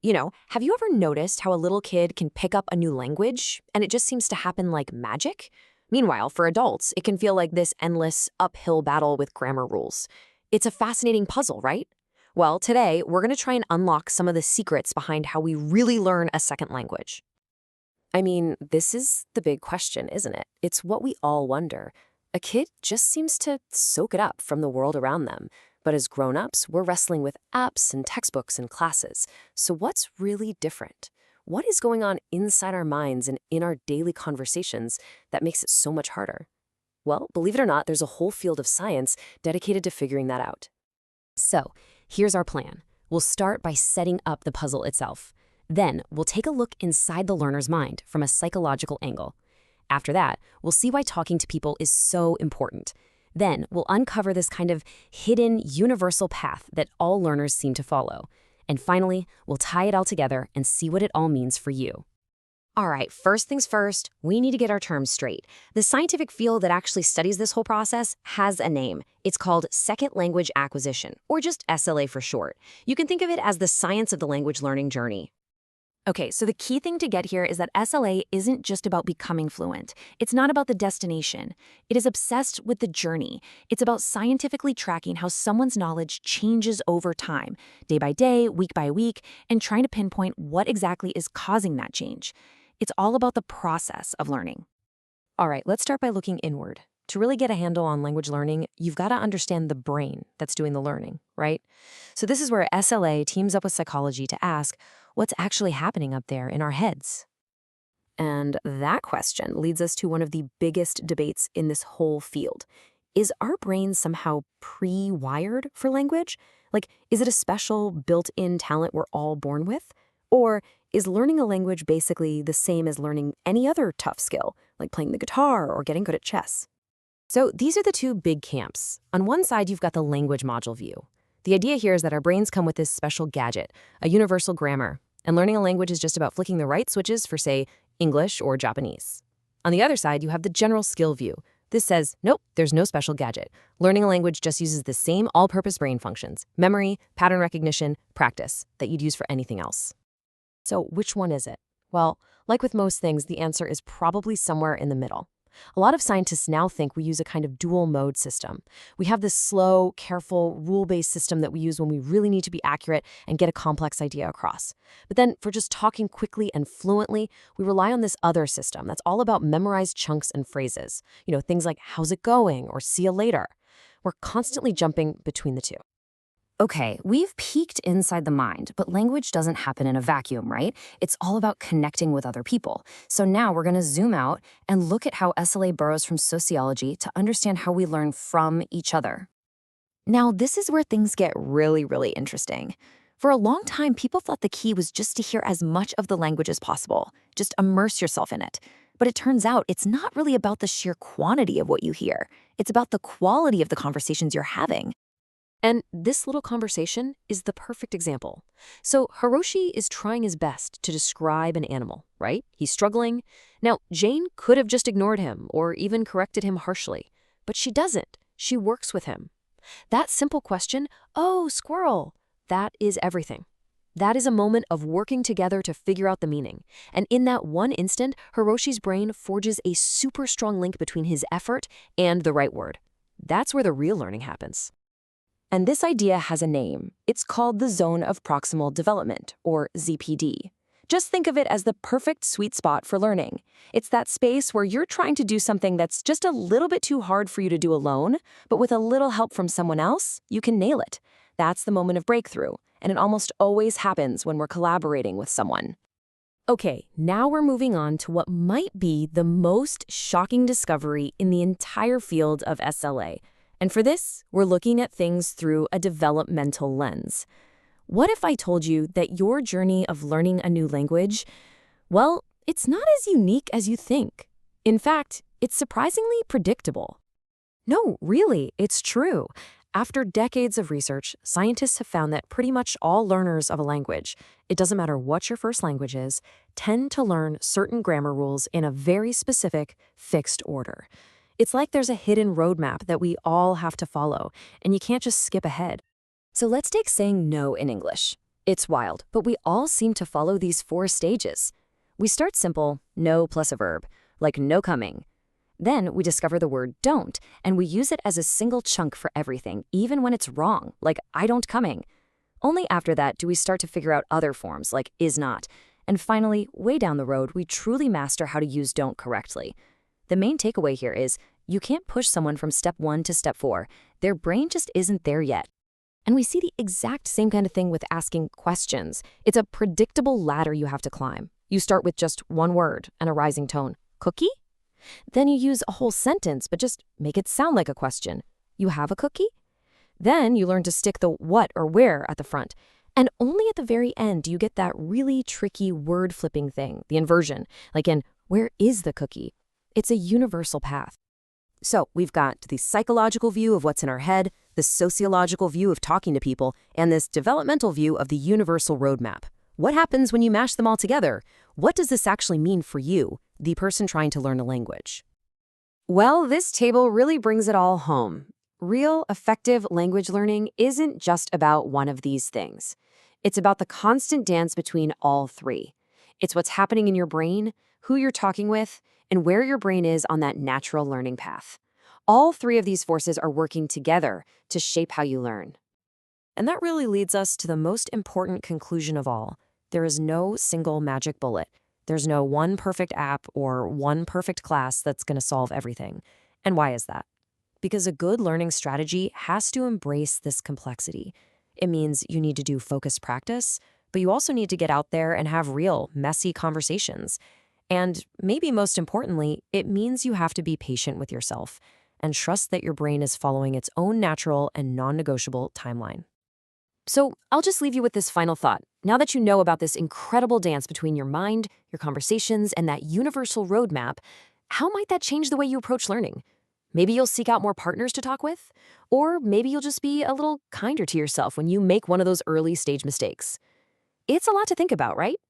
Have you ever noticed how a little kid can pick up a new language and it just seems to happen like magic? Meanwhile, for adults, it can feel like this endless uphill battle with grammar rules. It's a fascinating puzzle, right? Well, today, we're going to try and unlock some of the secrets behind how we really learn a second language. I mean, this is the big question, isn't it? It's what we all wonder. A kid just seems to soak it up from the world around them. But as grown-ups, we're wrestling with apps and textbooks and classes. So what's really different? What is going on inside our minds and in our daily conversations that makes it so much harder? Well, believe it or not, there's a whole field of science dedicated to figuring that out. So, here's our plan. We'll start by setting up the puzzle itself. Then, we'll take a look inside the learner's mind from a psychological angle. After that, we'll see why talking to people is so important. Then, we'll uncover this kind of hidden, universal path that all learners seem to follow. And finally, we'll tie it all together and see what it all means for you. All right, first things first, we need to get our terms straight. The scientific field that actually studies this whole process has a name. It's called Second Language Acquisition, or just SLA for short. You can think of it as the science of the language learning journey. Okay, so the key thing to get here is that SLA isn't just about becoming fluent. It's not about the destination. It is obsessed with the journey. It's about scientifically tracking how someone's knowledge changes over time, day by day, week by week, and trying to pinpoint what exactly is causing that change. It's all about the process of learning. All right, let's start by looking inward. To really get a handle on language learning, you've got to understand the brain that's doing the learning, right? So this is where SLA teams up with psychology to ask, what's actually happening up there in our heads? And that question leads us to one of the biggest debates in this whole field. Is our brain somehow pre-wired for language? Like, is it a special built-in talent we're all born with? Or is learning a language basically the same as learning any other tough skill, like playing the guitar or getting good at chess? So these are the two big camps. On one side, you've got the language module view. The idea here is that our brains come with this special gadget, a universal grammar, and learning a language is just about flicking the right switches for, say, English or Japanese. On the other side, you have the general skill view. This says, nope, there's no special gadget. Learning a language just uses the same all-purpose brain functions, memory, pattern recognition, practice, that you'd use for anything else. So which one is it? Well, like with most things, the answer is probably somewhere in the middle. A lot of scientists now think we use a kind of dual mode system. We have this slow, careful, rule-based system that we use when we really need to be accurate and get a complex idea across. But then for just talking quickly and fluently, we rely on this other system that's all about memorized chunks and phrases. Things like how's it going or see you later. We're constantly jumping between the two. Okay, we've peeked inside the mind, but language doesn't happen in a vacuum, right? It's all about connecting with other people. So now we're going to zoom out and look at how SLA borrows from sociology to understand how we learn from each other. Now, this is where things get really, really interesting. For a long time, people thought the key was just to hear as much of the language as possible. Just immerse yourself in it. But it turns out it's not really about the sheer quantity of what you hear. It's about the quality of the conversations you're having. And this little conversation is the perfect example. So Hiroshi is trying his best to describe an animal, right? He's struggling. Now, Jane could have just ignored him or even corrected him harshly, but she doesn't. She works with him. That simple question, oh, squirrel, that is everything. That is a moment of working together to figure out the meaning. And in that one instant, Hiroshi's brain forges a super strong link between his effort and the right word. That's where the real learning happens. And this idea has a name. It's called the Zone of Proximal Development, or ZPD. Just think of it as the perfect sweet spot for learning. It's that space where you're trying to do something that's just a little bit too hard for you to do alone, but with a little help from someone else, you can nail it. That's the moment of breakthrough, and it almost always happens when we're collaborating with someone. Okay, now we're moving on to what might be the most shocking discovery in the entire field of SLA. And for this, we're looking at things through a developmental lens. What if I told you that your journey of learning a new language, well, it's not as unique as you think. In fact, it's surprisingly predictable. No, really, it's true. After decades of research, scientists have found that pretty much all learners of a language, it doesn't matter what your first language is, tend to learn certain grammar rules in a very specific, fixed order. It's like there's a hidden roadmap that we all have to follow, and you can't just skip ahead. So let's take saying no in English. It's wild, but we all seem to follow these 4 stages. We start simple, no plus a verb, like no coming. Then we discover the word don't, and we use it as a single chunk for everything, even when it's wrong, like I don't coming. Only after that do we start to figure out other forms, like is not. And finally, way down the road, we truly master how to use don't correctly. The main takeaway here is you can't push someone from step 1 to step 4. Their brain just isn't there yet. And we see the exact same kind of thing with asking questions. It's a predictable ladder you have to climb. You start with just one word and a rising tone. Cookie? Then you use a whole sentence, but just make it sound like a question. You have a cookie? Then you learn to stick the what or where at the front. And only at the very end do you get that really tricky word flipping thing, the inversion, like in where is the cookie? It's a universal path. So we've got the psychological view of what's in our head, the sociological view of talking to people, and this developmental view of the universal roadmap. What happens when you mash them all together? What does this actually mean for you, the person trying to learn a language? Well, this table really brings it all home. Real, effective language learning isn't just about one of these things. It's about the constant dance between all 3. It's what's happening in your brain, who you're talking with, and where your brain is on that natural learning path. All 3 of these forces are working together to shape how you learn. And that really leads us to the most important conclusion of all. There is no single magic bullet. There's no one perfect app or one perfect class that's going to solve everything. And why is that? Because a good learning strategy has to embrace this complexity. It means you need to do focused practice, but you also need to get out there and have real, messy conversations. And maybe most importantly, it means you have to be patient with yourself and trust that your brain is following its own natural and non-negotiable timeline. So I'll just leave you with this final thought. Now that you know about this incredible dance between your mind, your conversations, and that universal roadmap, how might that change the way you approach learning? Maybe you'll seek out more partners to talk with, or maybe you'll just be a little kinder to yourself when you make one of those early stage mistakes. It's a lot to think about, right?